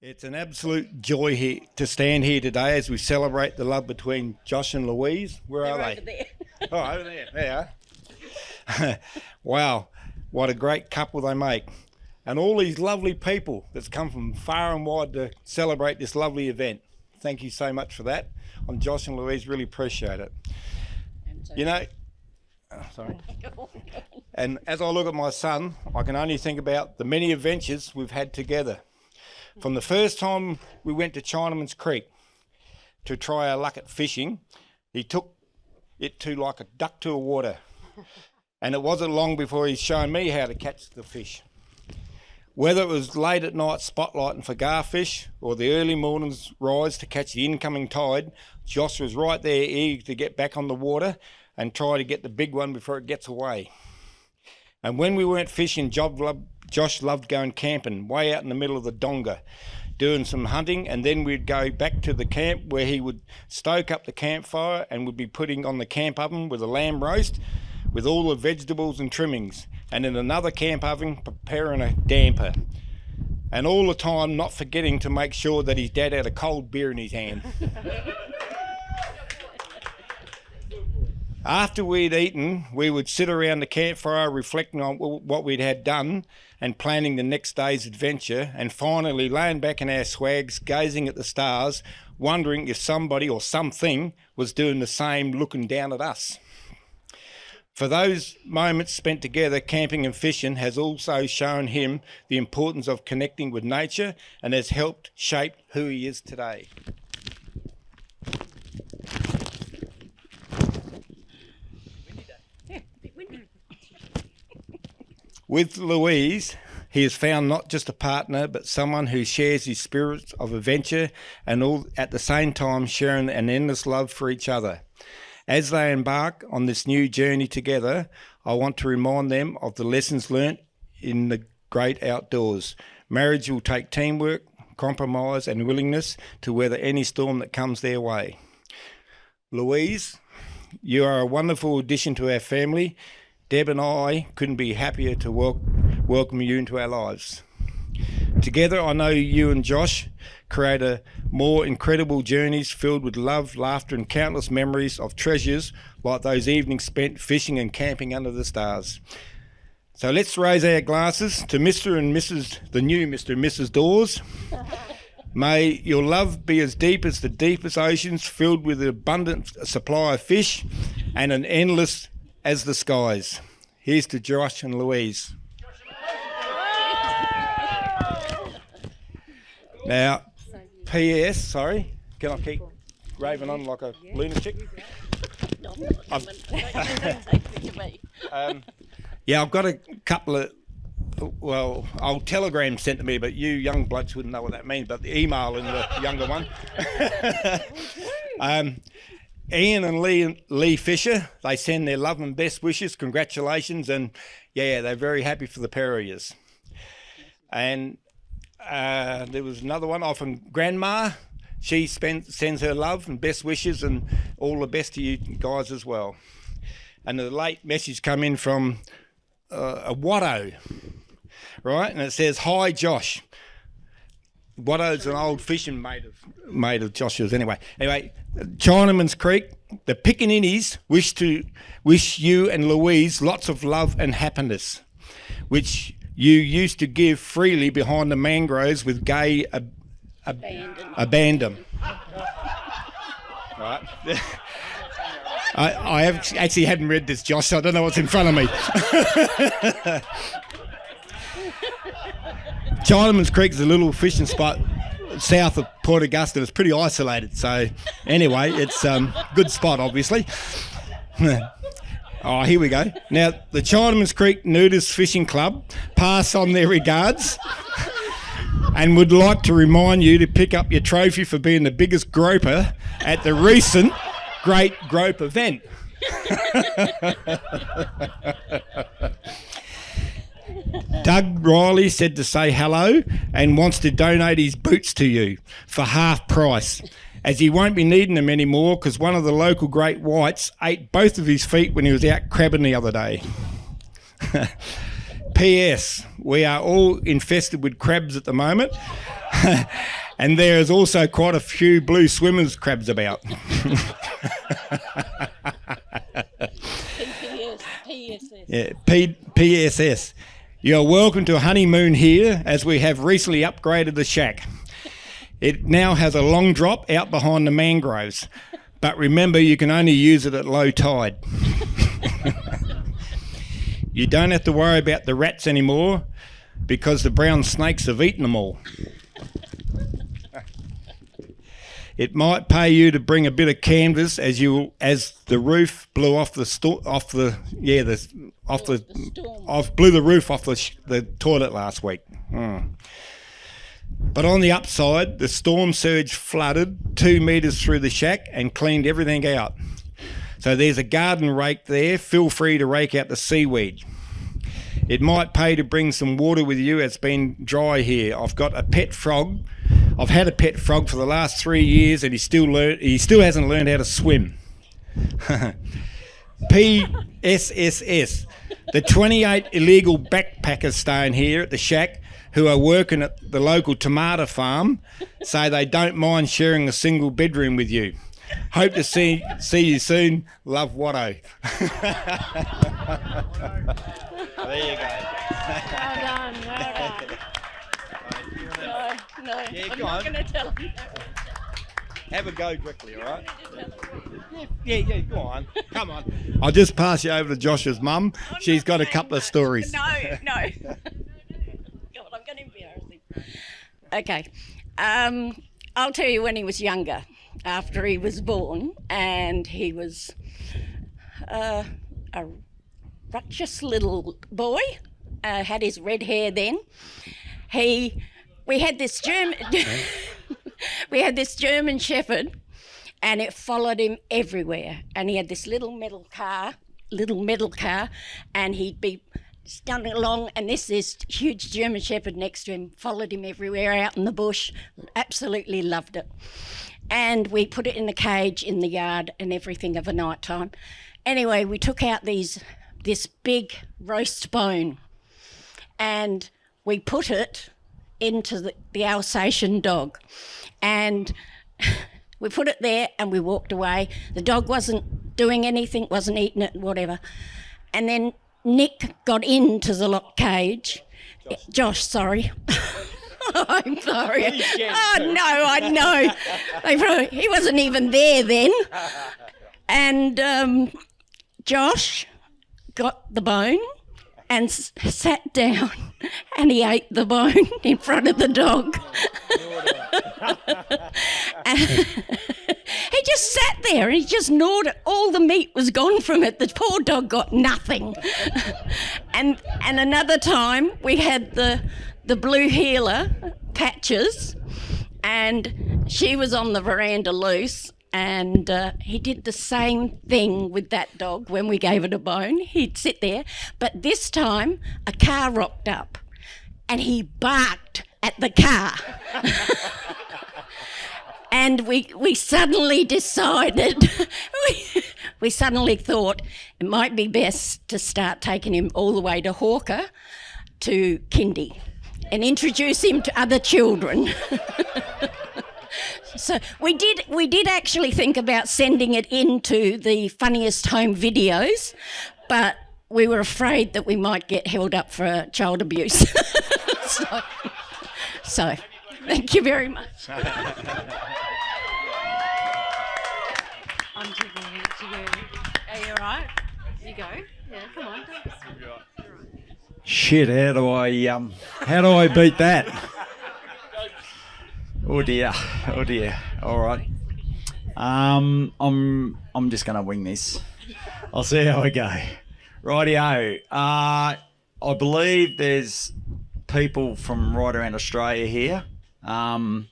It's an absolute joy here to stand here today as we celebrate the love between Josh and Louise. Where are They're they? over there. Oh, over there. There you are. Wow, what a great couple they make. And all these lovely people that's come from far and wide to celebrate this lovely event. Thank you so much for that. I'm Josh and Louise, really appreciate it. You know, sorry. And as I look at my son, I can only think about the many adventures we've had together. From the first time we went to Chinaman's Creek to try our luck at fishing, he took it to like a duck to a water. And it wasn't long before he's shown me how to catch the fish. Whether it was late at night spotlighting for garfish or the early morning's rise to catch the incoming tide, Josh was right there eager to get back on the water and try to get the big one before it gets away. And when we weren't fishing, Josh loved going camping way out in the middle of the donga, doing some hunting, and then we'd go back to the camp where he would stoke up the campfire and would be putting on the camp oven with a lamb roast with all the vegetables and trimmings, and in another camp oven preparing a damper. And all the time not forgetting to make sure that his dad had a cold beer in his hand. After we'd eaten, we would sit around the campfire reflecting on what we'd had done and planning the next day's adventure, and finally laying back in our swags, gazing at the stars, wondering if somebody or something was doing the same, looking down at us. For those moments spent together camping and fishing has also shown him the importance of connecting with nature and has helped shape who he is today. With Louise, he has found not just a partner, but someone who shares his spirit of adventure and all at the same time sharing an endless love for each other. As they embark on this new journey together, I want to remind them of the lessons learnt in the great outdoors. Marriage will take teamwork, compromise and willingness to weather any storm that comes their way. Louise, you are a wonderful addition to our family. Deb and I couldn't be happier to welcome you into our lives. Together, I know you and Josh create a more incredible journeys filled with love, laughter and countless memories of treasures like those evenings spent fishing and camping under the stars. So let's raise our glasses to Mr. and Mrs. the new Mr. and Mrs. Dawes. May your love be as deep as the deepest oceans, filled with an abundant supply of fish and an endless as the skies. Here's to Josh and Louise. Now, P.S. Sorry, can I keep raving on like a lunatic? Yeah, I've got a couple of, old telegrams sent to me, but you young blokes wouldn't know what that means, but the email in the younger one. Ian and Lee Fisher, they send their love and best wishes, congratulations, and yeah, they're very happy for the pair of yous. And there was another one off from Grandma. She sends her love and best wishes and all the best to you guys as well. And the late message come in from a Watto, right? And it says, "Hi Josh." Watto's an old fishing mate of Josh's anyway. Chinaman's Creek, the Pickaninnies wish you and Louise lots of love and happiness, which you used to give freely behind the mangroves with gay abandon. Right. I actually hadn't read this, Josh, so I don't know what's in front of me. Chinaman's Creek is a little fishing spot south of Port Augusta. It's pretty isolated, so anyway, it's a good spot, obviously. Oh, here we go. Now, the Chinaman's Creek Nudist Fishing Club pass on their regards and would like to remind you to pick up your trophy for being the biggest groper at the recent Great Grope event. Doug Riley said to say hello and wants to donate his boots to you for half price, as he won't be needing them anymore because one of the local great whites ate both of his feet when he was out crabbing the other day. P.S. We are all infested with crabs at the moment. And there is also quite a few blue swimmers crabs about. PSS. Yeah, PSS. You're welcome to a honeymoon here, as we have recently upgraded the shack. It now has a long drop out behind the mangroves, but remember you can only use it at low tide. You don't have to worry about the rats anymore because the brown snakes have eaten them all. It might pay you to bring a bit of canvas as the roof blew off the blew the roof off the toilet last week. But on the upside, the storm surge flooded 2 metres through the shack and cleaned everything out. So there's a garden rake there. Feel free to rake out the seaweed. It might pay to bring some water with you. It's been dry here. I've got a pet frog. I've had a pet frog for the last 3 years, and he still hasn't learned how to swim. PSSS. The 28 illegal backpackers staying here at the shack who are working at the local tomato farm say they don't mind sharing a single bedroom with you. Hope to see you soon. Love, Watto. There you go. Well done. No, Yeah, I'm go not on. going to tell him. Have a go directly, all right? Yeah, go on. Come on. I'll just pass you over to Josh's mum. She's got a couple of stories. No. God, I'm going to embarrass him. Okay. I'll tell you when he was younger, after he was born, and he was a ruckus little boy, had his red hair then. We had this German Shepherd, and it followed him everywhere. And he had this little metal car, and he'd be stunting along, and this huge German Shepherd next to him followed him everywhere out in the bush. Absolutely loved it. And we put it in a cage in the yard and everything of a night time. Anyway, we took out this big roast bone, and we put it into the Alsatian dog, and we put it there and we walked away. The dog wasn't doing anything, wasn't eating it, whatever. And then Nick got into the lock cage. Josh, sorry. I'm sorry. Oh, no, I know. He wasn't even there then. And Josh got the bone and sat down, and he ate the bone in front of the dog. He just sat there and he just gnawed it. All the meat was gone from it. The poor dog got nothing. And another time we had the blue heeler, Patches, and she was on the veranda loose, and he did the same thing with that dog when we gave it a bone. He'd sit there, but this time a car rocked up and he barked at the car. And we suddenly decided, we suddenly thought it might be best to start taking him all the way to Hawker, to kindy, and introduce him to other children. So we did actually think about sending it into the Funniest Home Videos, but we were afraid that we might get held up for child abuse. So thank you very much. I'm giving it to you. Are you alright? You go. Yeah, come on. Shit, how do I beat that? Oh dear. All right. I'm just going to wing this. I'll see how I go. Rightio. I believe there's people from right around Australia here. And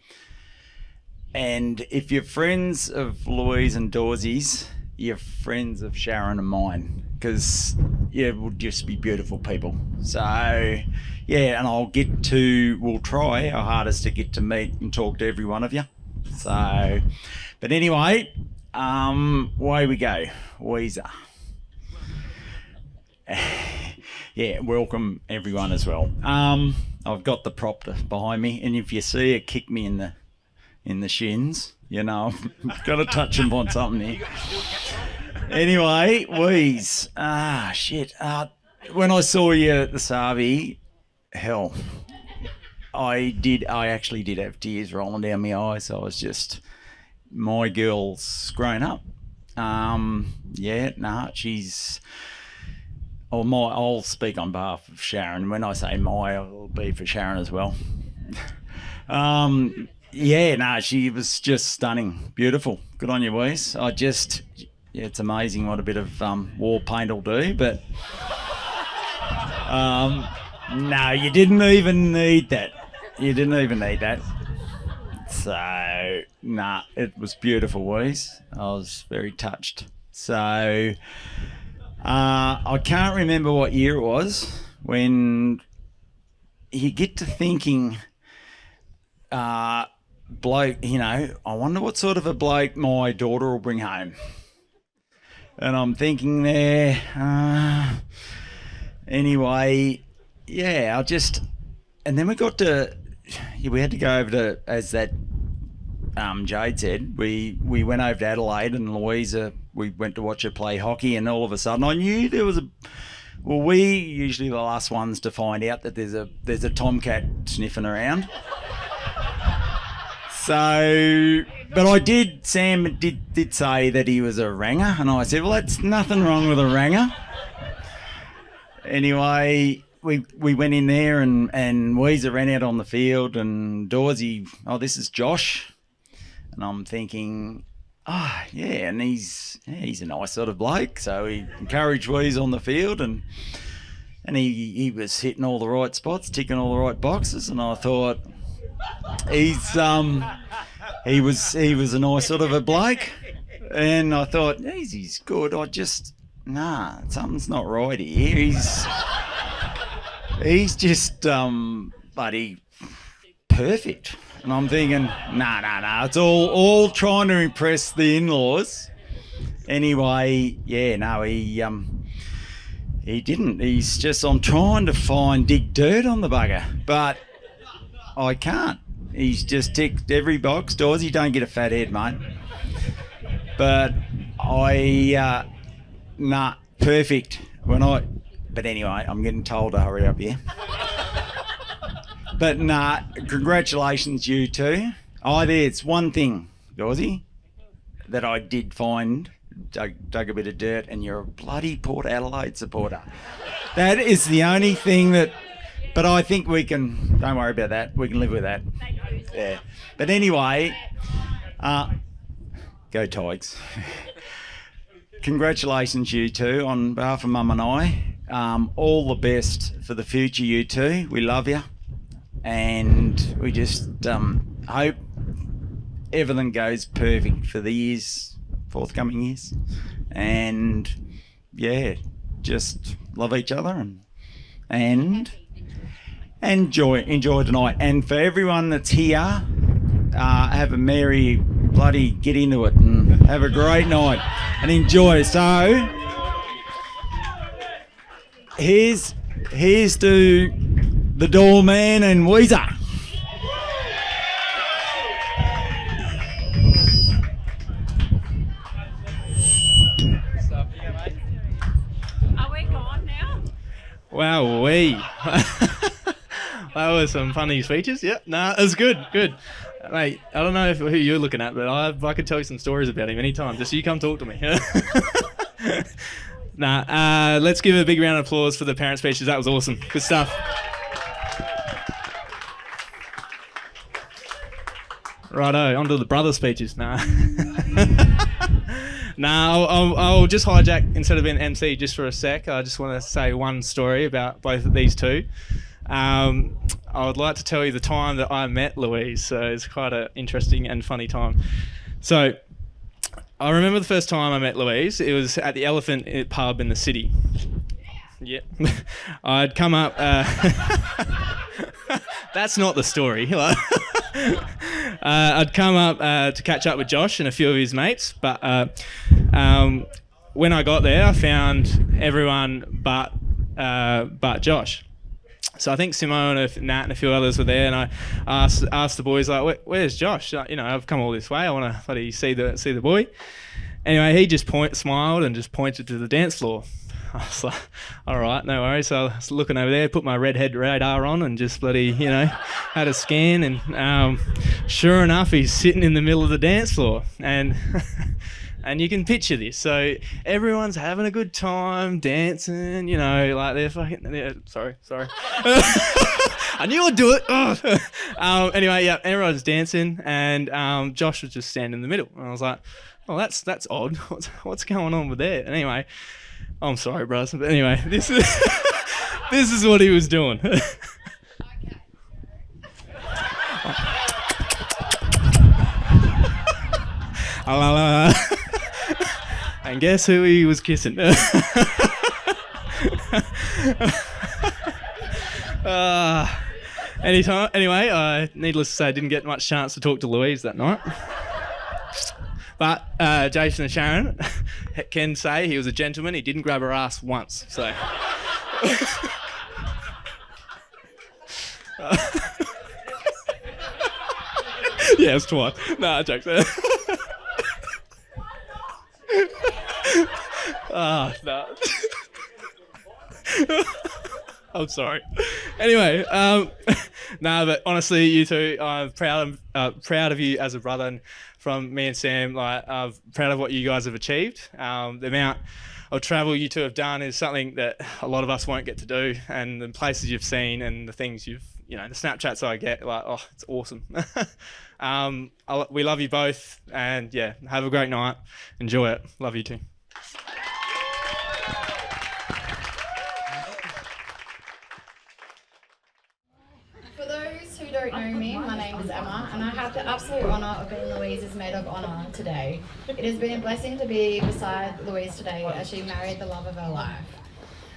if you're friends of Louise and Dawsey's, you're friends of Sharon and mine, because it will just be beautiful people. So yeah, and we'll try our hardest to get to meet and talk to every one of you. So, but anyway, away we go. Weezer. yeah, welcome everyone as well. I've got the prop behind me, and if you see it kick me in the shins, you know, I've got to touch him on something here. Anyway, Louise, shit. When I saw you at the Savi, hell, I actually did have tears rolling down my eyes. I was just, my girl's grown up. She's. I'll speak on behalf of Sharon. When I say it'll be for Sharon as well. She was just stunning, beautiful. Good on you, Louise. It's amazing what a bit of wall paint will do, but no, you didn't even need that. So, it was beautiful, Louise. I was very touched. So, I can't remember what year it was when you get to thinking, bloke, I wonder what sort of a bloke my daughter will bring home. And I'm thinking there, anyway, yeah, and then we had to go over to, as that Jade said, we went over to Adelaide, and Louisa, we went to watch her play hockey, and all of a sudden I knew there was we usually the last ones to find out that there's a tomcat sniffing around. So, but Sam did say that he was a ranger, and I said, well, that's nothing wrong with a ranger. Anyway, we went in there, and Weezer ran out on the field, and Dawsey, this is Josh. And I'm thinking, and he's a nice sort of bloke. So he encouraged Weez on the field, and he was hitting all the right spots, ticking all the right boxes, and I thought, he was a nice sort of a bloke, and I thought, he's good. Something's not right here. He's just bloody perfect. And I'm thinking, nah, it's all trying to impress the in-laws. Anyway, he didn't. He's just, I'm trying to dig dirt on the bugger, but I can't. He's just ticked every box. Dawsey, don't get a fat head, mate. But perfect. But anyway, I'm getting told to hurry up here. But congratulations, you two. There's one thing, Dawsey, that I did find, dug a bit of dirt, and you're a bloody Port Adelaide supporter. That is the only thing but I think don't worry about that, we can live with that. Yeah. But anyway, go Tigers. Congratulations, you two, on behalf of Mum and I. All the best for the future, you two. We love you. And we just hope everything goes perfect for the forthcoming years. And, just love each other and enjoy tonight. And for everyone that's here, have a merry bloody get into it and have a great night and enjoy. So here's to the doorman and Weezer. Are we gone now? Wow, that was some funny speeches. Yep, it was good. Mate, I don't know who you're looking at, but I could tell you some stories about him anytime. Just you come talk to me. Let's give a big round of applause for the parent speeches. That was awesome. Good stuff. Righto, on to the brother speeches. I'll just hijack instead of being MC just for a sec. I just want to say one story about both of these two. I would like to tell you the time that I met Louise. So it's quite an interesting and funny time. So I remember the first time I met Louise. It was at the Elephant pub in the city. Yeah, I'd come up. That's not the story. I'd come up to catch up with Josh and a few of his mates, but when I got there, I found everyone but but Josh. So I think Simone and Nat and a few others were there, and I asked the boys, like, "Where's Josh? I've come all this way. I want to see the boy." Anyway, he just smiled and just pointed to the dance floor. I was like, all right, no worries. So I was looking over there, put my redhead radar on, and just had a scan. And sure enough, he's sitting in the middle of the dance floor. And and you can picture this. So everyone's having a good time, dancing, like they're fucking... Sorry. I knew I'd do it. Anyway, yeah, everyone's dancing, and Josh was just standing in the middle. And I was like, oh, that's odd. What's going on with that? And anyway... I'm sorry, bros. But anyway, this is what he was doing. And guess who he was kissing? Anyway, needless to say, I didn't get much chance to talk to Louise that night. But Jason and Sharon can say he was a gentleman. He didn't grab her ass once. So. Yeah, it's twice. Nah, jokes. No. I'm sorry. Anyway, but honestly, you two, I'm proud of you as a brother, and from me and Sam, I'm proud of what you guys have achieved. The amount of travel you two have done is something that a lot of us won't get to do, and the places you've seen and the things the Snapchats I get, it's awesome. We love you both, and yeah, have a great night. Enjoy it. Love you too. For those who don't know me, my name is Emma, and I have the absolute honour of being Louise's maid of honour today. It has been a blessing to be beside Louise today as she married the love of her life.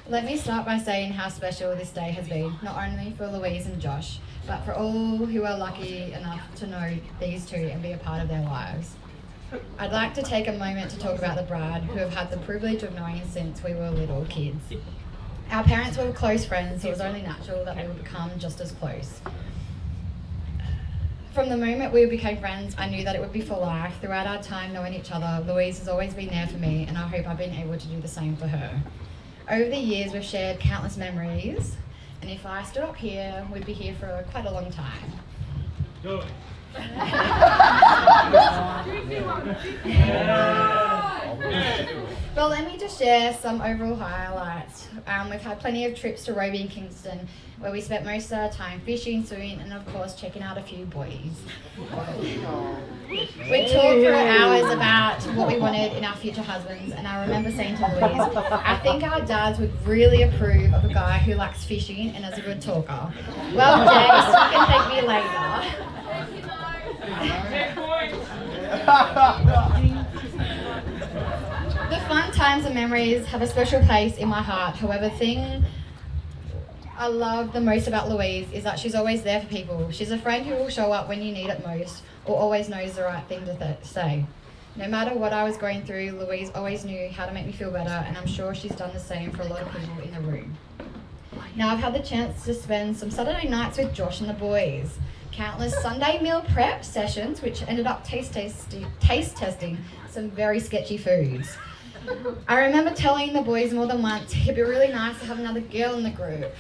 Let me start by saying how special this day has been, not only for Louise and Josh, but for all who are lucky enough to know these two and be a part of their lives. I'd like to take a moment to talk about the bride, who have had the privilege of knowing since we were little kids. Our parents were close friends, so it was only natural that we would become just as close. From the moment we became friends, I knew that it would be for life. Throughout our time knowing each other, Louise has always been there for me, and I hope I've been able to do the same for her. Over the years, we've shared countless memories, and if I stood up here, we'd be here for quite a long time. But let me just share some overall highlights. We've had plenty of trips to Roby and Kingston, where we spent most of our time fishing, swimming, and of course checking out a few boys. We talked for hours about what we wanted in our future husbands, and I remember saying to Louise, I think our dads would really approve of a guy who likes fishing and is a good talker. Well, Jace, you can take me later. The fun times and memories have a special place in my heart. However, the thing I love the most about Louise is that she's always there for people. She's a friend who will show up when you need it most, or always knows the right thing to say. No matter what I was going through, Louise always knew how to make me feel better, and I'm sure she's done the same for a lot of people in the room. Now I've had the chance to spend some Saturday nights with Josh and the boys. Countless Sunday meal prep sessions, which ended up taste testing some very sketchy foods. I remember telling the boys more than once it'd be really nice to have another girl in the group.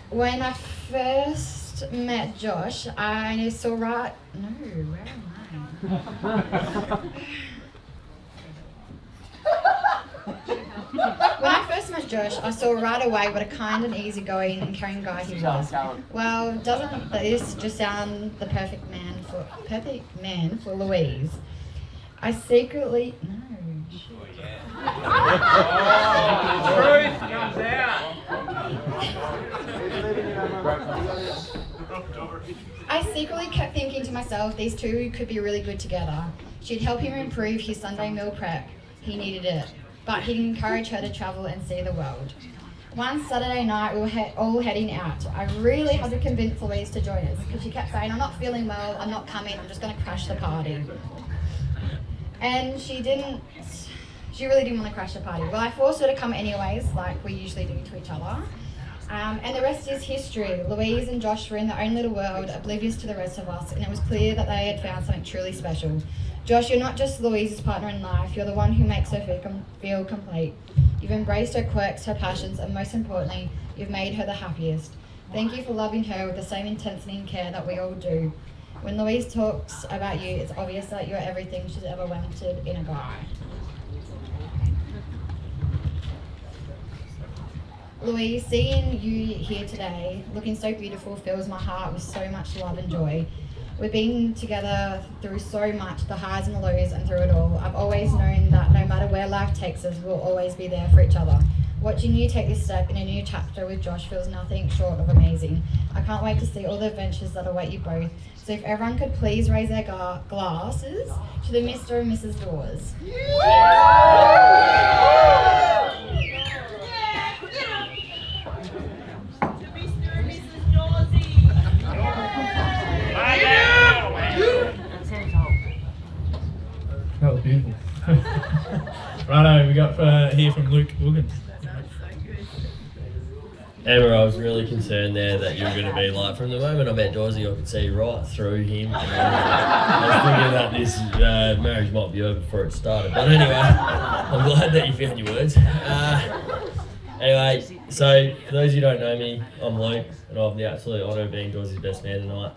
When I first met Josh, I saw right... No, where am I? When I first met Josh, I saw right away what a kind and easygoing and caring guy he was. Well, doesn't this just sound the perfect man for Louise? I secretly... No. Truth comes out. I secretly kept thinking to myself, these two could be really good together. She'd help him improve his Sunday meal prep. He needed it. But he'd encourage her to travel and see the world. One Saturday night, we were all heading out. I really had to convince Louise to join us, because she kept saying, I'm not feeling well, I'm not coming, I'm just going to crash the party. And she She really didn't want to crash the party. Well, I forced her to come anyways, like we usually do to each other. And the rest is history. Louise and Josh were in their own little world, oblivious to the rest of us, and it was clear that they had found something truly special. Josh, you're not just Louise's partner in life, you're the one who makes her feel complete. You've embraced her quirks, her passions, and most importantly, you've made her the happiest. Thank you for loving her with the same intensity and care that we all do. When Louise talks about you, it's obvious that you're everything she's ever wanted in a guy. Louise, seeing you here today, looking so beautiful, fills my heart with so much love and joy. We've been together through so much, the highs and the lows, and through it all. I've always known that no matter where life takes us, we'll always be there for each other. Watching you take this step in a new chapter with Josh feels nothing short of amazing. I can't wait to see all the adventures that await you both. So if everyone could please raise their glasses to the Mr. and Mrs. Dawes. That was beautiful. Righto, we got here from Luke Wilkins. Amber, I was really concerned there that you were going to be like, from the moment I met Dawsey, I could see right through him. I was thinking that this marriage might be over before it started. But anyway, I'm glad that you found your words. Anyway, so for those who don't know me, I'm Luke, and I have the absolute honour of being Dawsey's best man tonight.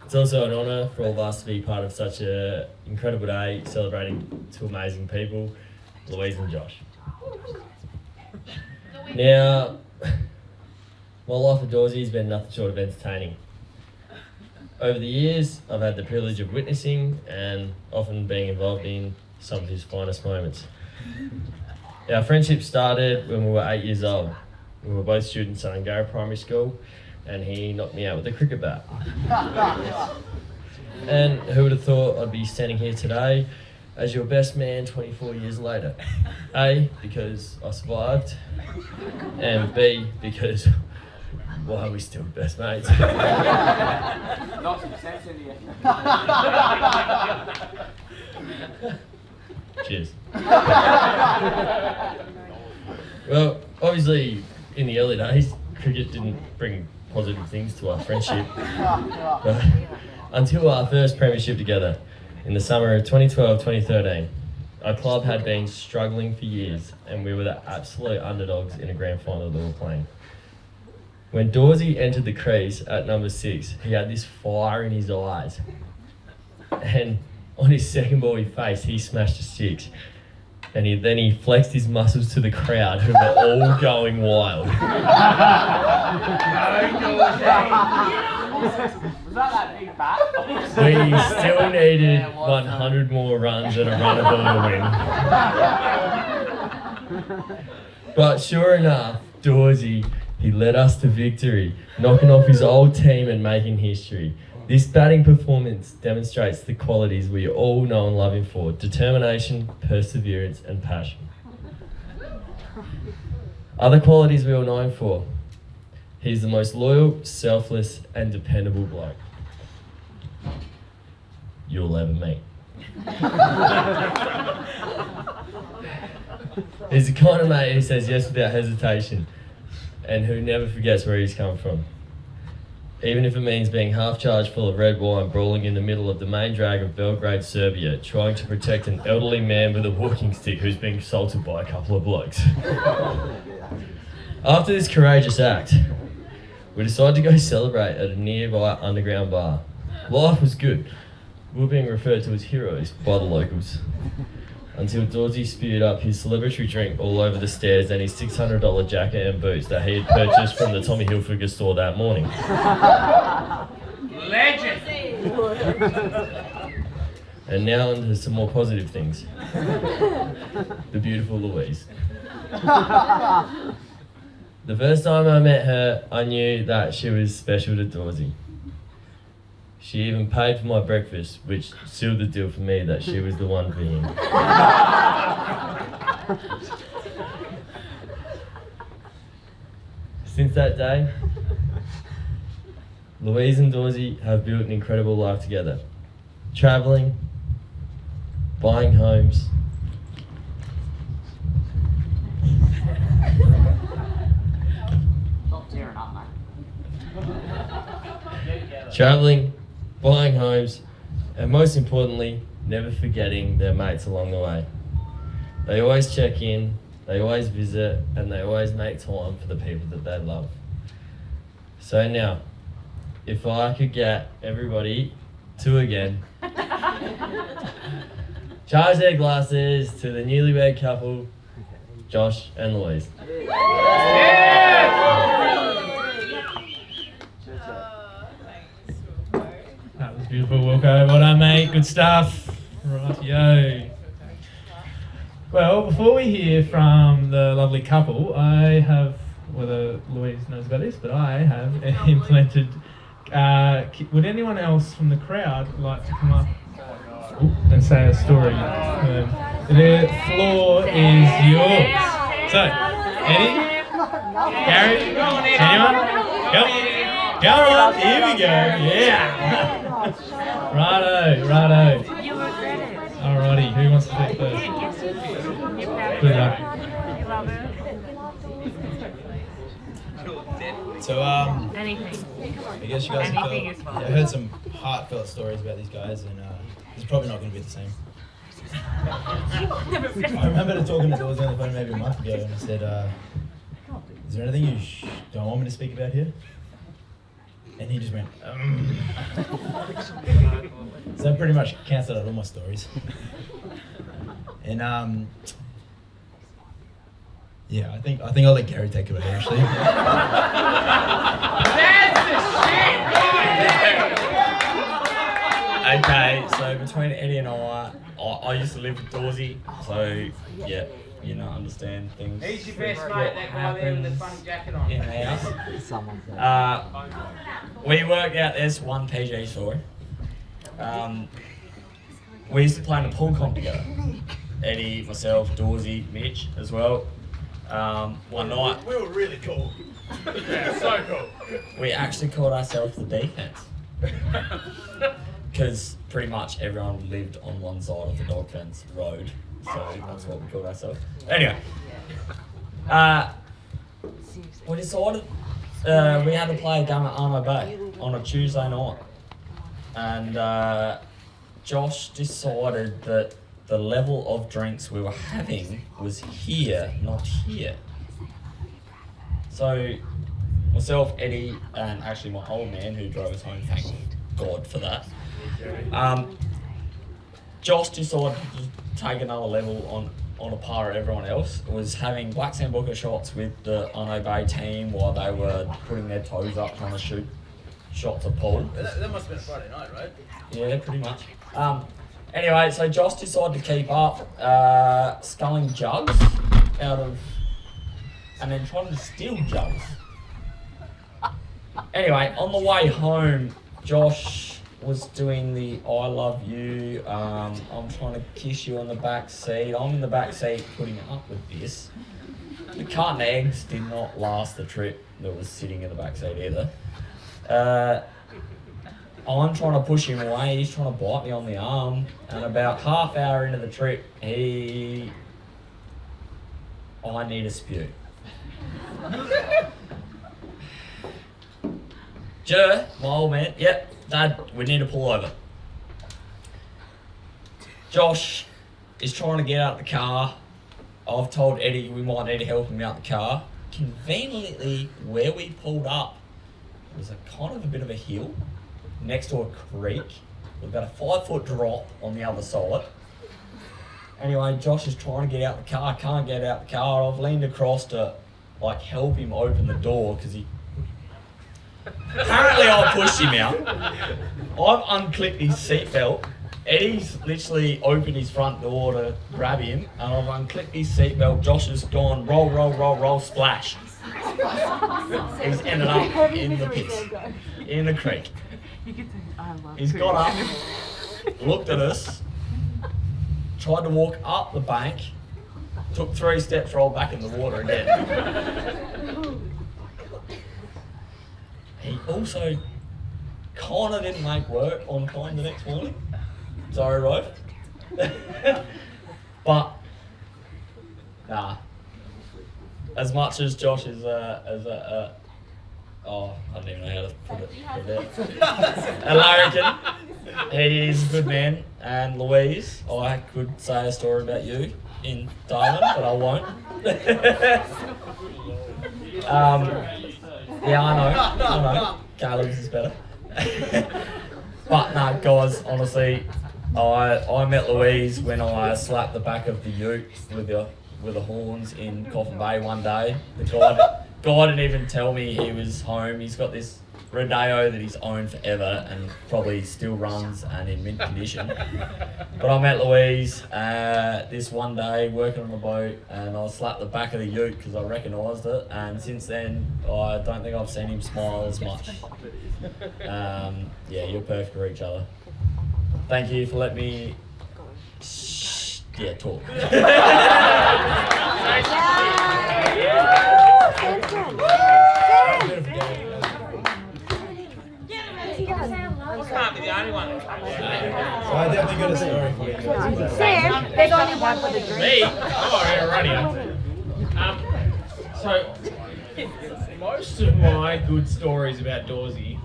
It's also an honour for all of us to be part of such an incredible day, celebrating two amazing people, Louise and Josh. Now, my life with Dawsey has been nothing short of entertaining. Over the years, I've had the privilege of witnessing and often being involved in some of his finest moments. Our friendship started when we were 8 years old. We were both students at Ungarra Primary School, and he knocked me out with a cricket bat. And who would have thought I'd be standing here today as your best man 24 years later? A, because I survived, and B, because why are we still best mates? Not some sense in you. Cheers. Well, obviously, in the early days, cricket didn't bring positive things to our friendship. But until our first premiership together in the summer of 2012-2013, our club had been struggling for years, and we were the absolute underdogs in a grand final that we were playing. When Dawsey entered the crease at number 6, he had this fire in his eyes. And on his second ball he faced, he smashed a 6. And then he flexed his muscles to the crowd, who were all going wild. Was that big bat? We still needed 100 more runs and a runner ball to win. But sure enough, Dawsey, he led us to victory, knocking off his old team and making history. This batting performance demonstrates the qualities we all know and love him for: determination, perseverance, and passion. Other qualities we all know him for: he's the most loyal, selfless, and dependable bloke you'll ever meet. He's the kind of mate who says yes without hesitation, and who never forgets where he's come from. Even if it means being half charged full of red wine, brawling in the middle of the main drag of Belgrade, Serbia, trying to protect an elderly man with a walking stick who's being assaulted by a couple of blokes. After this courageous act, we decided to go celebrate at a nearby underground bar. Life was good. We were being referred to as heroes by the locals. Until Dawsey spewed up his celebratory drink all over the stairs and his $600 jacket and boots that he had purchased from the Tommy Hilfiger store that morning. Legend! And now on to some more positive things. The beautiful Louise. The first time I met her, I knew that she was special to Dawsey. She even paid for my breakfast, which sealed the deal for me that she was the one for him. Since that day, Louise and Dawsey have built an incredible life together. Travelling, buying homes, Tearing up, mate. Traveling, buying homes, and most importantly, never forgetting their mates along the way. They always check in, they always visit, and they always make time for the people that they love. So now, if I could get everybody to again charge their glasses to the newlywed couple, Josh and Louise. That was beautiful, Wilco. Well done, mate. Good stuff. Rightio. Well, before we hear from the lovely couple, I have, whether Louise knows about this, but I have implemented. Would anyone else from the crowd like to come up and say a story? The floor is yours. So, Eddie, Gary, anyone? Come on, here we go. Yeah. Righto. Alrighty, who wants to take first? Good luck. So, Anything. I guess you guys have Anything is fine. I heard some heartfelt stories about these guys, and it's probably not going to be the same. I remember talking to Dorsey on the phone maybe a month ago, and I said, is there anything you don't want me to speak about here? And he just went, So that pretty much cancelled out all my stories. And yeah, I think I'll let Gary take it away actually. Okay, so between Eddie and I used to live with Dorsey, so yeah, you know, understand things. He's your best mate, that guy there with the funny jacket on. In the house. We worked out this one PG story. We used to play in a pool comp together. Eddie, myself, Dorsey, Mitch as well. One night. We were really cool. Yeah, so cool. We actually called ourselves the defense. Because pretty much everyone lived on one side of the dog fence road. So that's what we called ourselves. Anyway. We decided we had to play a game at Arno Bay on a Tuesday night. And Josh decided that the level of drinks we were having was here, not here. So myself, Eddie, and actually my old man who drove us home, thank God for that. Josh decided to take another level on a par with everyone else. It was having Black Sambuca shots with the Arno Bay team while they were putting their toes up trying to shoot shots at pool. That must have been a Friday night, right? Yeah, pretty much. Anyway, so Josh decided to keep up, sculling jugs out of, and then trying to steal jugs. Anyway, on the way home, Josh was doing the I love you, I'm trying to kiss you on the back seat. I'm in the back seat putting up with this. The carton eggs did not last the trip that was sitting in the back seat either. I'm trying to push him away, he's trying to bite me on the arm, and about half hour into the trip, I need a spew. Joe, my old man, yep, Dad, we need to pull over. Josh is trying to get out of the car. I've told Eddie we might need to help him out the car. Conveniently, where we pulled up was a kind of a bit of a hill next to a creek with about a 5-foot drop on the other side. Anyway, Josh is trying to get out the car, can't get out the car. I've leaned across to like help him open the door because he... Apparently I pushed him out. I've unclipped his seatbelt. Eddie's literally opened his front door to grab him and I've unclipped his seatbelt. Josh has gone roll, roll, roll, roll, splash. He's ended up in the piss, in the creek. He's got up, looked at us, tried to walk up the bank, took 3 steps, rolled back in the water again. He also kind of didn't make work on time the next morning. Sorry, Rod. But, nah. As much as Josh is a Oh, I don't even know how to put it there. And I reckon he's a good man. And Louise, I could say a story about you in Thailand, but I won't. Yeah, I know. Caleb's is better. But no, guys, honestly, I met Louise when I slapped the back of the ute with the horns in Coffin Bay one day. The guy didn't even tell me he was home. He's got this Rodeo that he's owned forever and probably still runs and in mint condition. But I met Louise this one day working on the boat, and I slapped the back of the ute because I recognised it, and since then I don't think I've seen him smile as much. Yeah, you're perfect for each other. Thank you for letting me talk. Can't be the only one. So I definitely got a story for you. Sam, there's only one with a drink. Me? Oh, alrighty. So, most of my good stories about Dawsey,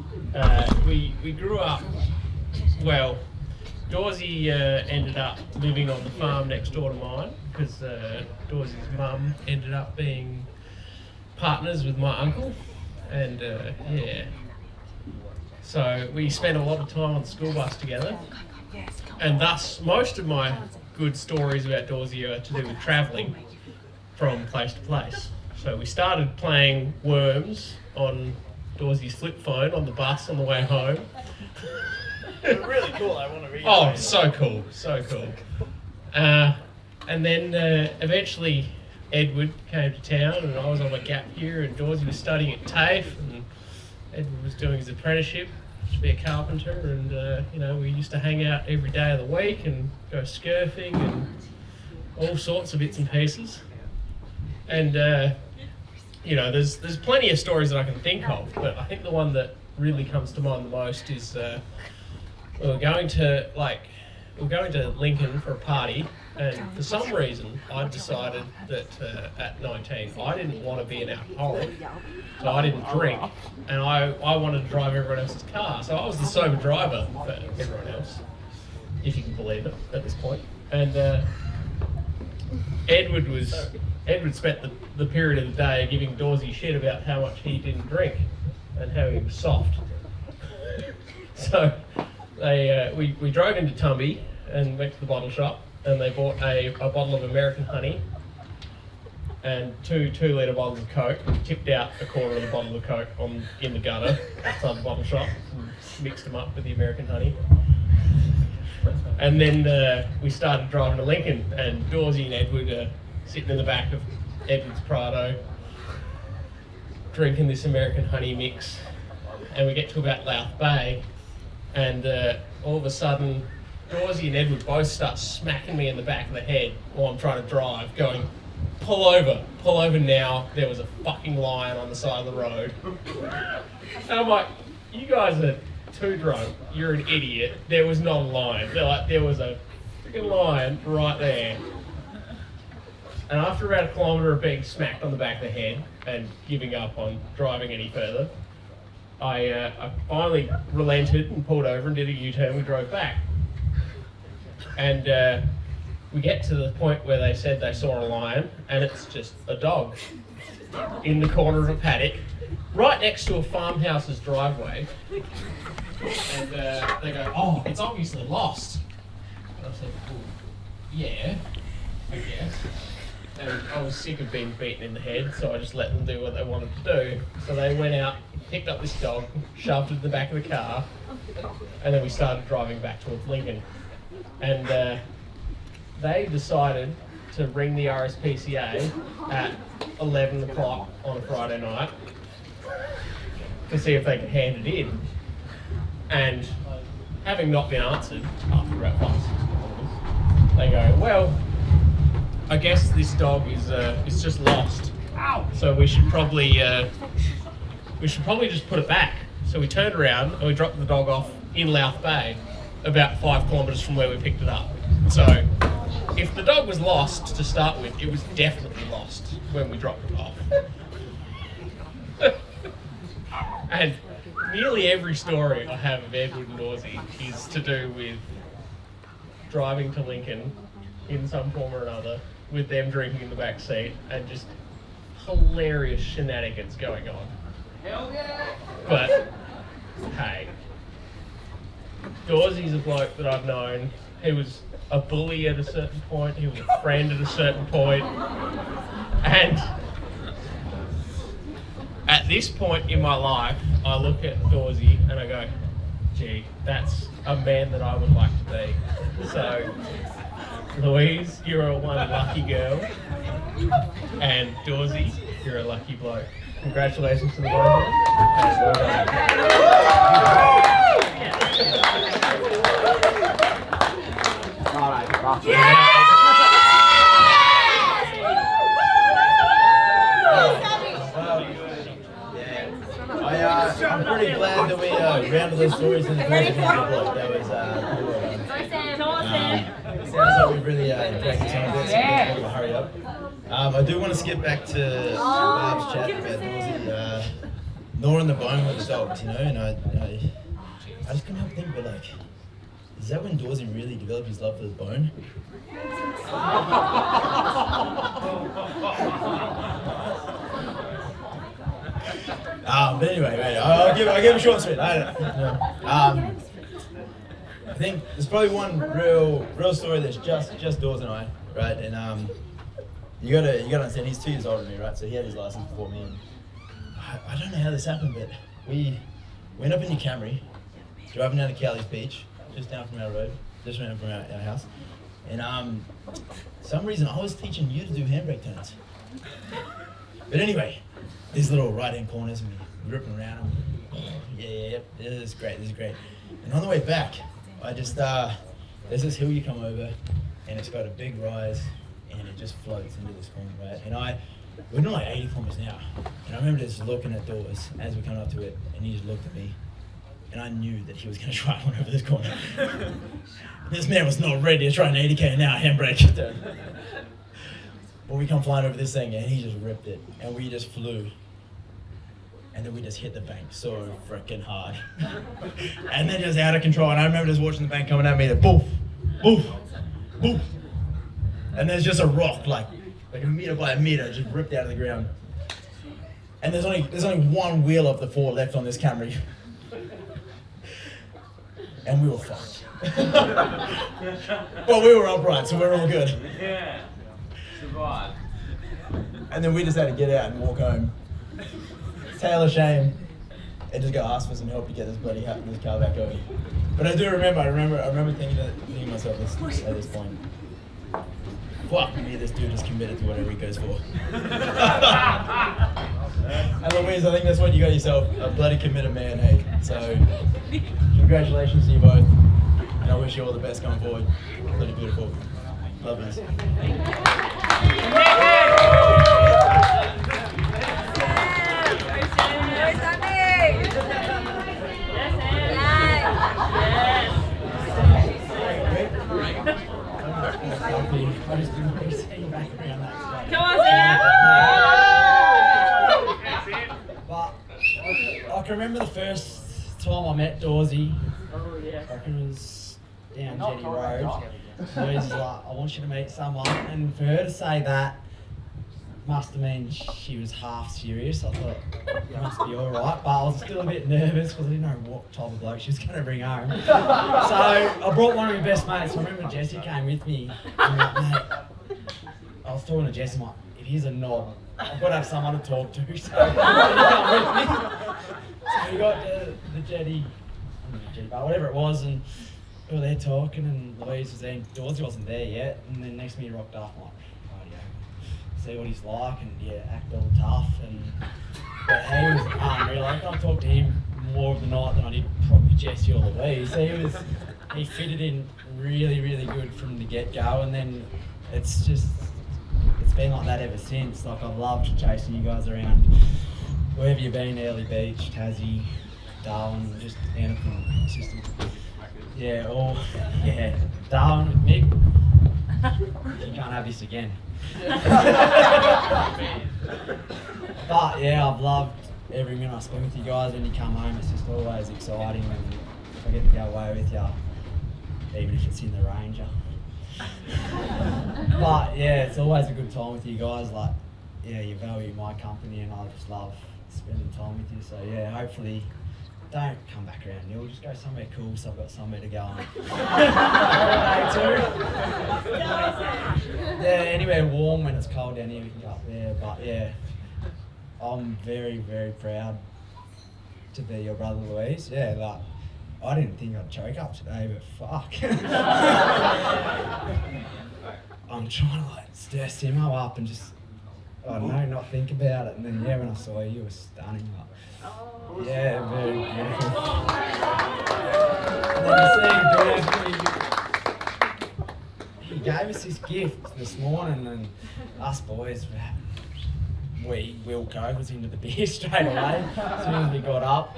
we grew up, well, Dawsey ended up living on the farm next door to mine because Dawsey's mum ended up being partners with my uncle, and yeah. So we spent a lot of time on the school bus together, and thus most of my good stories about Dawsey are to do with travelling from place to place. So we started playing worms on Dawsey's flip phone on the bus on the way home. Really cool, I want to read it. Oh, so cool, so cool. And then eventually Edward came to town, and I was on my gap year, and Dawsey was studying at TAFE, and Edward was doing his apprenticeship to be a carpenter, and you know, we used to hang out every day of the week and go scurfing and all sorts of bits and pieces. And you know, there's plenty of stories that I can think of, but I think the one that really comes to mind the most is we were going to Lincoln for a party, and for some reason I decided that at 19 I didn't want to be an alcoholic, so I didn't drink, and I wanted to drive everyone else's car, so I was the sober driver for everyone else, if you can believe it at this point. And Edward spent the period of the day giving Dawsey shit about how much he didn't drink and how he was soft. So we drove into Tumby and went to the bottle shop, and they bought a bottle of American honey and two 2-litre bottles of Coke, tipped out a quarter of the bottle of Coke in the gutter outside the bottle shop, and mixed them up with the American honey. And then we started driving to Lincoln, and Dawsey and Edward are sitting in the back of Edward's Prado, drinking this American honey mix, and we get to about Louth Bay, and all of a sudden Dawsey and Edward both start smacking me in the back of the head while I'm trying to drive, going, pull over now, there was a fucking lion on the side of the road. And I'm like, you guys are too drunk, you're an idiot, there was not a lion. They're like, there was a freaking lion right there. And after about a kilometre of being smacked on the back of the head and giving up on driving any further, I finally relented and pulled over and did a U-turn. We drove back. And we get to the point where they said they saw a lion, and it's just a dog in the corner of a paddock, right next to a farmhouse's driveway. And they go, oh, it's obviously lost. And I said, well, yeah, I guess. And I was sick of being beaten in the head, so I just let them do what they wanted to do. So they went out, picked up this dog, shoved it in the back of the car, and then we started driving back towards Lincoln. And they decided to ring the RSPCA at 11 o'clock on a Friday night to see if they could hand it in. And having not been answered after about 5 or 6 kilometres, they go, well, I guess this dog is just lost. So we should probably just put it back. So we turned around and we dropped the dog off in Louth Bay, about 5 kilometres from where we picked it up. So if the dog was lost to start with, it was definitely lost when we dropped it off. And nearly every story I have of Edward and Dawsey is to do with driving to Lincoln in some form or another, with them drinking in the back seat, and just hilarious shenanigans going on. Hell yeah! But hey, Dawsey's a bloke that I've known. He was a bully at a certain point, he was a friend at a certain point, and at this point in my life, I look at Dawsey and I go, gee, that's a man that I would like to be. So, Louise, you're a one lucky girl, and Dawsey, you're a lucky bloke. Congratulations to the both of you, and well done. I'm pretty glad that we rounded those stories in the first block. That was sounds like we've really dragged the time a bit, so we'll hurry up. I do want to skip back to Barb's chat about Dawsey gnawing the bone with the dogs, you know, and I just couldn't help think, but like, is that when Dawsey really developed his love for the bone? But anyway, mate, I'll give him a short sweet. I don't know. I think there's probably one real story that's just Dawes and I, right? And you gotta understand, he's 2 years older than me, right? So he had his license before me. And I don't know how this happened, but we went up in your Camry, driving down to Cowley's Beach, just down from our road, just around from our house. And some reason I was teaching you to do handbrake turns. But anyway, these little right-hand corners and me ripping around them. Yeah, this is great. And on the way back, I just, there's this hill you come over, and it's got a big rise, and it just floats into this corner, right? And we're doing like 80 kilometers an hour. And I remember just looking at Dawes as we come up to it, and he just looked at me, and I knew that he was going to try one over this corner. This man was not ready to try an 80k an hour handbrake. But we come flying over this thing, and he just ripped it, and we just flew. And then we just hit the bank so freaking hard. And then just out of control. And I remember just watching the bank coming at me, the boof, boof, boof. And there's just a rock, like a meter by a meter, just ripped out of the ground. And there's only one wheel of the 4 left on this Camry. And we were fucked. Well, we were upright, so we're all good. Yeah. Survive. And then we just had to get out and walk home. Tail of shame, and just go ask for some help to get this car back over. But I remember thinking to myself at this point, fuck me, this dude is committed to whatever he goes for. And Louise, I think that's when you got yourself a bloody committed man, hey. So, congratulations to you both, and I wish you all the best going forward. Bloody beautiful. Love yous. Come on, Sam! But I can remember the first time I met Dawsey. I reckon it was down Jetty Road. Louise was like, I want you to meet someone. And for her to say that must have meant she was half serious. I thought, it must be alright. But I was still a bit nervous because I didn't know what type of bloke she was going to bring home. So I brought one of my best mates. I remember Jesse came with me. And I'm like, mate, I was talking to Jesse, I'm like, if he's a knob, I've got to have someone to talk to. So he come with me. So we got the jetty, whatever it was, and we were there talking, and Louise was there, and Dawsey wasn't there yet, and then next minute he rocked up, I'm like, see what he's like, and act all tough, but he was unreal. Like, I talked to him more of the night than I did probably Jesse or Louise. He fitted in really, really good from the get-go, and then it's been like that ever since. Like, I've loved chasing you guys around wherever you've been, Early Beach, Tassie, Darwin, just anything. It's just, Darwin with Mick. You can't have this again. But yeah, I've loved every minute I spend with you guys. When you come home, it's just always exciting, and I get to go away with you, even if it's in the Ranger. But yeah, it's always a good time with you guys. Like, yeah, you value my company, and I just love spending time with you. So yeah, hopefully don't come back around Neil, just go somewhere cool so I've got somewhere to go on holiday too. Yeah, anywhere warm. When it's cold down here we can go up there. But yeah, I'm very, very proud to be your brother, Louise. Yeah, like, I didn't think I'd choke up today, but fuck. I'm trying to like stir Simo up and just, I don't know, not think about it. And then yeah, when I saw you, it was stunning. Like, yeah, very beautiful. And then he gave us this gift this morning, and us boys, Wilco was into the beer straight away as soon as we got up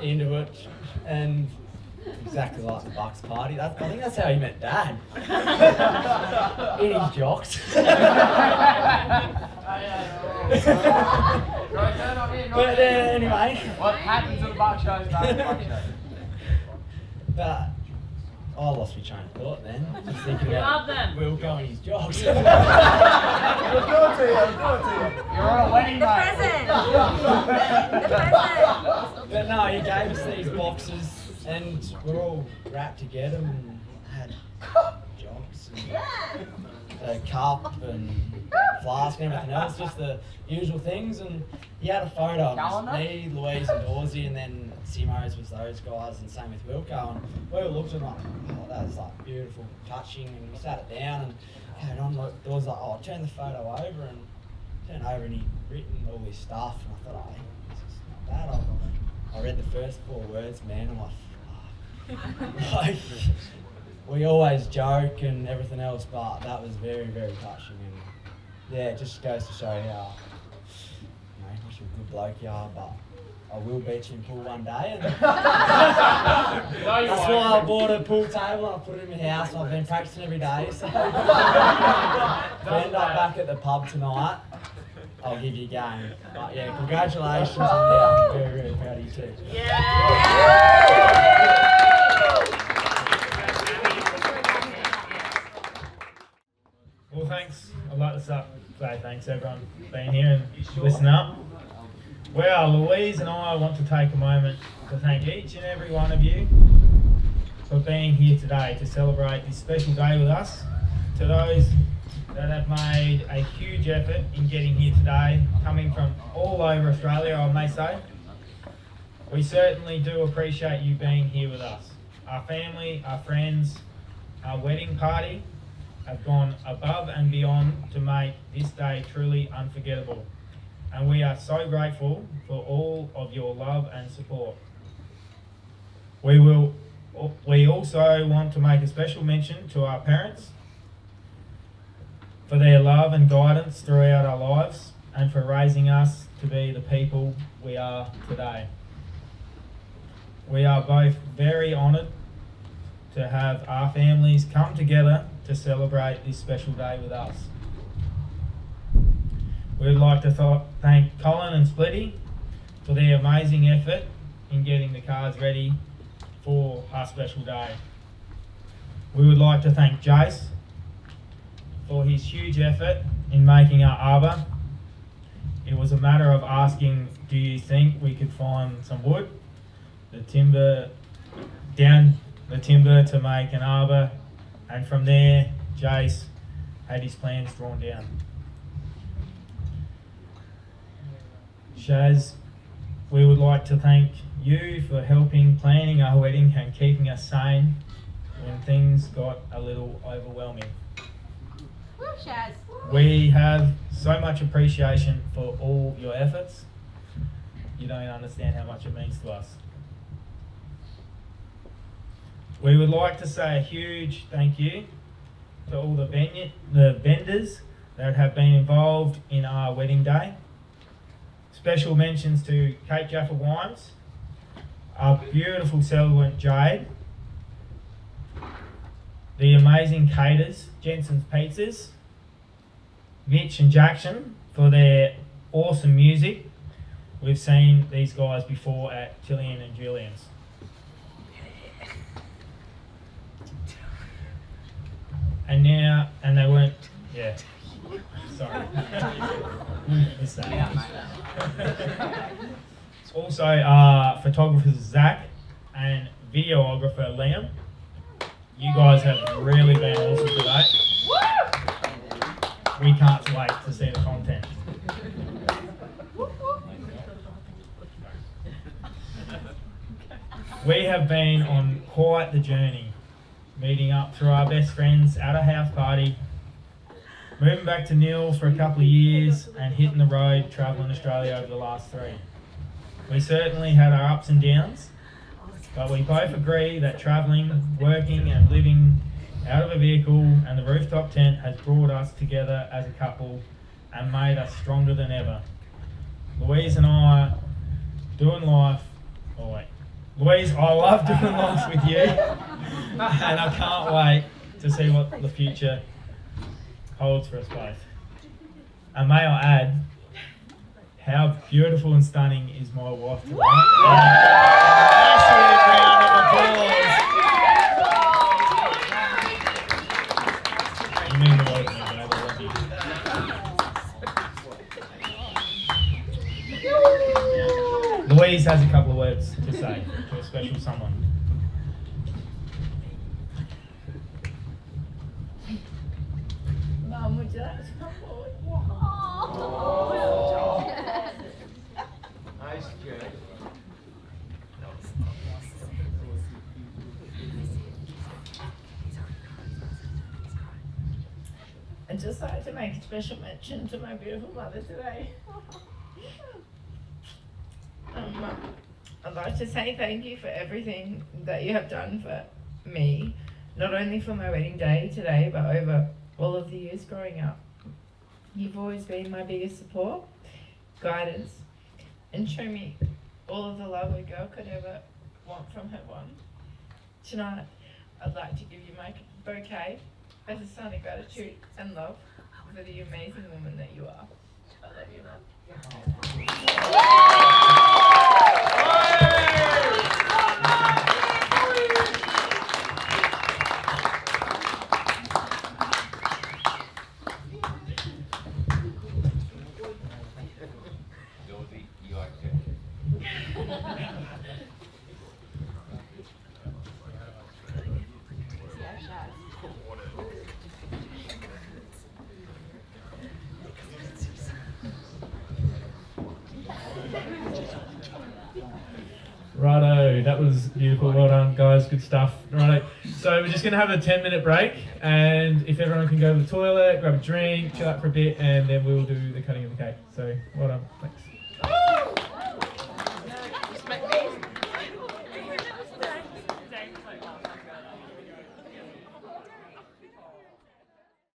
into it, and exactly like the Bucks party. I think that's how he met Dad. In his jocks. But anyway. What happens at the Buck shows, But I lost my train of thought then. Just thinking about Wilco and his jocks. You're on a wedding night. But no, he gave us these boxes, and we're all wrapped together and had jocks and a cup and flask and everything else, just the usual things. And he had a photo of me, Louise and Dawsey, and then Simo's was those guys, and same with Wilco. And we all looked at him like, oh, that was like beautiful, touching, and we sat it down and carried on. Dawes like, oh, I'll turn the photo over, and turned over, and he'd written all his stuff, and I thought, oh, this is not bad. I read the first 4 words, man, I'm like, fuck. Like, we always joke and everything else, but that was very, very touching. And yeah, it just goes to show how, you know, what a good bloke you are. But I will beat you in pool one day. And that's why I bought a pool table and I put it in my house, and I've been practicing every day. So if I end up back at the pub tonight, I'll give you a game. But yeah, congratulations, and yeah, I'm very, very proud of you too. Well, thanks. I'd like to say thanks everyone for being here and listening up. Well, Louise and I want to take a moment to thank each and every one of you for being here today to celebrate this special day with us. To those that have made a huge effort in getting here today, coming from all over Australia, I may say, we certainly do appreciate you being here with us. Our family, our friends, our wedding party have gone above and beyond to make this day truly unforgettable. And we are so grateful for all of your love and support. We also want to make a special mention to our parents for their love and guidance throughout our lives, and for raising us to be the people we are today. We are both very honoured to have our families come together to celebrate this special day with us. We would like to thank Colin and Splitty for their amazing effort in getting the cars ready for our special day. We would like to thank Jace for his huge effort in making our arbour. It was a matter of asking, do you think we could find some wood, the timber to make an arbour, and from there Jace had his plans drawn down. Shaz, we would like to thank you for helping planning our wedding and keeping us sane when things got a little overwhelming. Woo, Shaz. We have so much appreciation for all your efforts. You don't understand how much it means to us. We would like to say a huge thank you to all the vendors that have been involved in our wedding day. Special mentions to Kate Jaffa Wines, our beautiful celebrant Jade, the amazing caterers, Jensen's Pizzas, Mitch and Jackson for their awesome music, we've seen these guys before at Gillian and Julian's. And they weren't, yeah, sorry. Missed that. Also, photographers Zach and videographer Liam. You guys have really been awesome today. We can't wait to see the content. We have been on quite the journey, meeting up through our best friends at a house party, moving back to Neil for a couple of years, and hitting the road, travelling Australia over the last 3. We certainly had our ups and downs, but we both agree that travelling, working and living out of a vehicle and the rooftop tent has brought us together as a couple and made us stronger than ever. Louise and I doing life, Louise, I love doing life with you, and I can't wait to see what the future holds for us both. And may I add, how beautiful and stunning is my wife today? Massive round of applause. You mean the world to me, babe. I love you. Louise has a couple of words to say to a special someone. Mum, would you like to come forward? Nice joke. I'd just like to make a special mention to my beautiful mother today. I'd like to say thank you for everything that you have done for me, not only for my wedding day today, but over all of the years growing up. You've always been my biggest support, guidance, and shown me all of the love a girl could ever want from her one. Tonight, I'd like to give you my bouquet as a sign of gratitude and love for the amazing woman that you are. I love you, Mum. Righto, that was beautiful. Well done, guys. Good stuff. Righto. So we're just going to have a 10-minute break, and if everyone can go to the toilet, grab a drink, chill out for a bit, and then we'll do the cutting of the cake. So well done. Thanks.